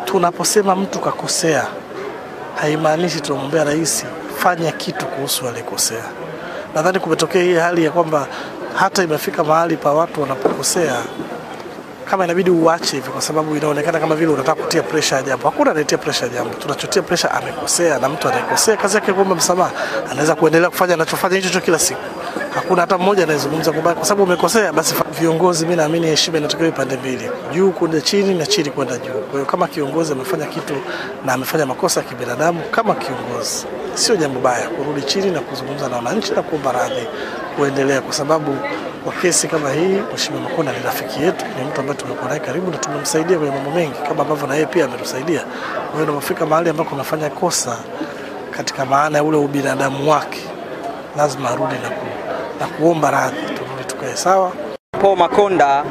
tunaposema mtu kakosea, haimaanishi tunamwambia rais fanya kitu kuhusu alikosea. Nadhani kumetokea hii hali ya kwamba hata imefika mahali pa watu wanapokosea kama inabidi uache hivi, kwa sababu inaonekana kama vile unataka kutia pressure ya jambo. Hakuna anayetia pressure ya jambo. Tunachotia pressure amekosea, na mtu anayekosea kazi yake kuomba msamaha. Anaweza kuendelea kufanya anachofanya hicho kila siku. Hakuna hata mmoja anayezungumza kwamba kwa sababu umekosea basi. Viongozi, mimi naamini heshima inatakiwa pande mbili, juu kwenda chini na chini kwenda juu. Kwa hiyo kama kiongozi amefanya kitu na amefanya makosa ya kibinadamu, kama kiongozi sio jambo baya kurudi chini na kuzungumza na wananchi na kuomba radhi, kuendelea, kwa sababu kwa kesi kama hii Mheshimiwa Makonda ni rafiki yetu, ni mtu ambaye tumekuwa naye karibu na tumemsaidia kwenye mambo mengi kama ambavyo na yeye pia ametusaidia. Kwa hiyo unapofika mahali ambako amefanya kosa katika maana ya ule ubinadamu wake, lazima arudi na kuomba radhi, turudi tukae sawa. Paul Makonda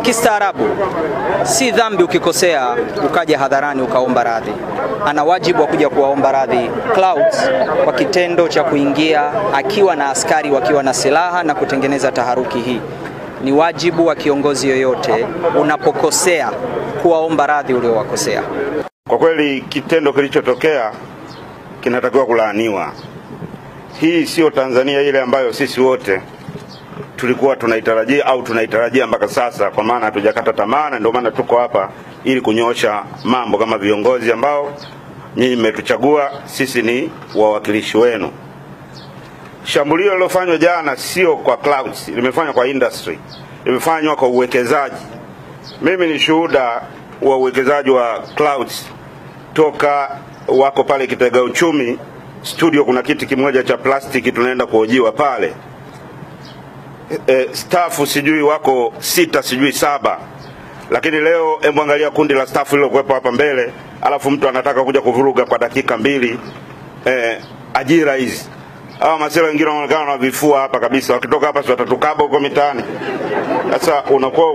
kistaarabu, si dhambi ukikosea ukaja hadharani ukaomba radhi. Ana wajibu wa kuja kuwaomba radhi Clouds kwa kitendo cha kuingia akiwa na askari wakiwa na silaha na kutengeneza taharuki hii. Ni wajibu wa kiongozi yoyote unapokosea kuwaomba radhi uliowakosea. Kwa kweli kitendo kilichotokea kinatakiwa kulaaniwa. Hii sio Tanzania ile ambayo sisi wote tulikuwa tunaitarajia au tunaitarajia mpaka sasa, kwa maana hatujakata tamaa, na ndio maana tuko hapa ili kunyoosha mambo kama viongozi ambao nyinyi mmetuchagua, sisi ni wawakilishi wenu. Shambulio lilofanywa jana sio kwa Clouds, limefanywa kwa industry, limefanywa kwa uwekezaji. Mimi ni shuhuda wa uwekezaji wa Clouds toka wako pale Kitega Uchumi studio, kuna kiti kimoja cha plastiki tunaenda kuhojiwa pale. Staff sijui wako 6 sijui 7, lakini leo hebu angalia kundi la staff lilokuwepo hapa mbele, alafu mtu anataka kuja kuvuruga kwa dakika 2 ajira hizi. Hawa masela wengine wanaonekana na vifua hapa kabisa, wakitoka hapa watatukaba huko mitaani. Sasa unakuwa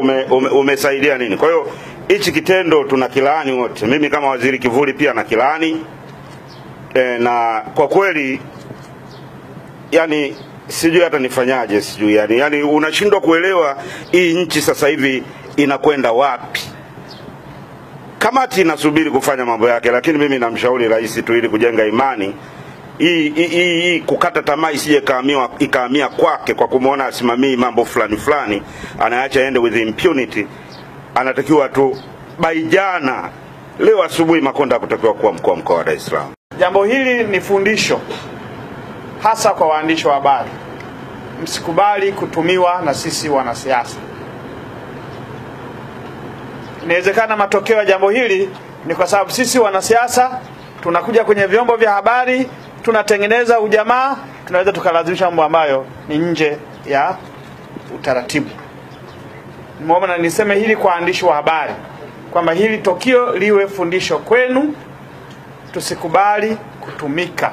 umesaidia nini? Kwa hiyo hichi kitendo tunakilaani wote. Mimi kama waziri kivuli pia nakilaani. Na kwa kweli yani sijui hata nifanyaje, sijui yani unashindwa kuelewa hii nchi sasa hivi inakwenda wapi. Kamati inasubiri kufanya mambo yake, lakini mimi namshauri rais tu ili kujenga imani. Hii kukata tamaa isije ikahamia kwake kwa kumuona asimamii mambo fulani, anaacha ende with impunity. Anatakiwa tu baijana leo asubuhi Makonda kutakiwa kuwa mkuu wa mkoa wa Dar es Salaam. Jambo hili ni fundisho hasa kwa waandishi wa habari. Msikubali kutumiwa na sisi wanasiasa. Inawezekana matokeo ya jambo hili ni kwa sababu sisi wanasiasa tunakuja kwenye vyombo vya habari, tunatengeneza ujamaa, tunaweza tukalazimisha mambo ambayo ni nje ya utaratibu. Nimeona niseme hili kwa waandishi wa habari kwamba hili tokio liwe fundisho kwenu, tusikubali kutumika.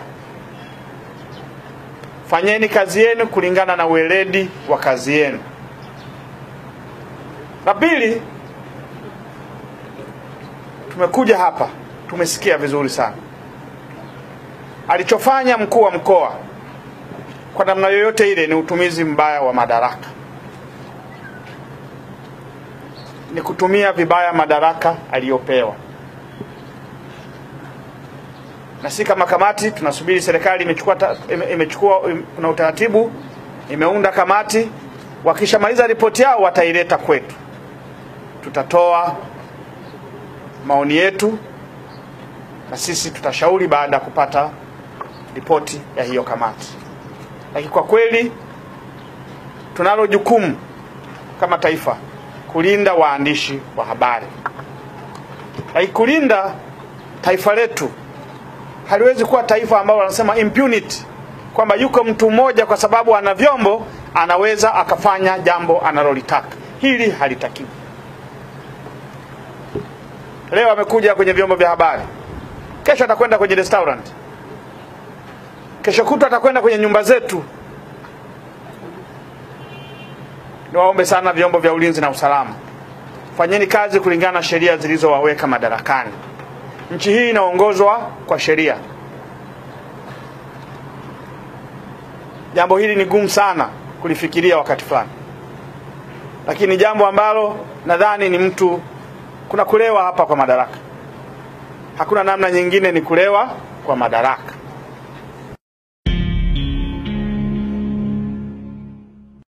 Fanyeni kazi yenu kulingana na weledi wa kazi yenu. La pili, tumekuja hapa, tumesikia vizuri sana alichofanya mkuu wa mkoa. Kwa namna yoyote ile ni utumizi mbaya wa madaraka, ni kutumia vibaya madaraka aliyopewa. Na si kama kamati tunasubiri serikali imechukua kuna utaratibu, imeunda kamati, wakishamaliza ripoti yao wataileta kwetu. Tutatoa maoni yetu na sisi tutashauri baada ya kupata ripoti ya hiyo kamati. Lakini kwa kweli tunalo jukumu kama taifa kulinda waandishi wa habari. Lakini kulinda taifa letu haliwezi kuwa taifa ambalo wanasema impunity, kwamba yuko mtu mmoja kwa sababu ana vyombo anaweza akafanya jambo analolitaka. Hili halitakiwi. Leo amekuja kwenye vyombo vya habari, kesho atakwenda kwenye restaurant, kesho kutwa atakwenda kwenye nyumba zetu. Niwaombe sana vyombo vya ulinzi na usalama, fanyeni kazi kulingana na sheria zilizowaweka madarakani. Nchi hii inaongozwa kwa sheria. Jambo hili ni gumu sana kulifikiria wakati fulani, lakini jambo ambalo nadhani ni mtu kuna kulewa hapa kwa madaraka. Hakuna namna nyingine, ni kulewa kwa madaraka.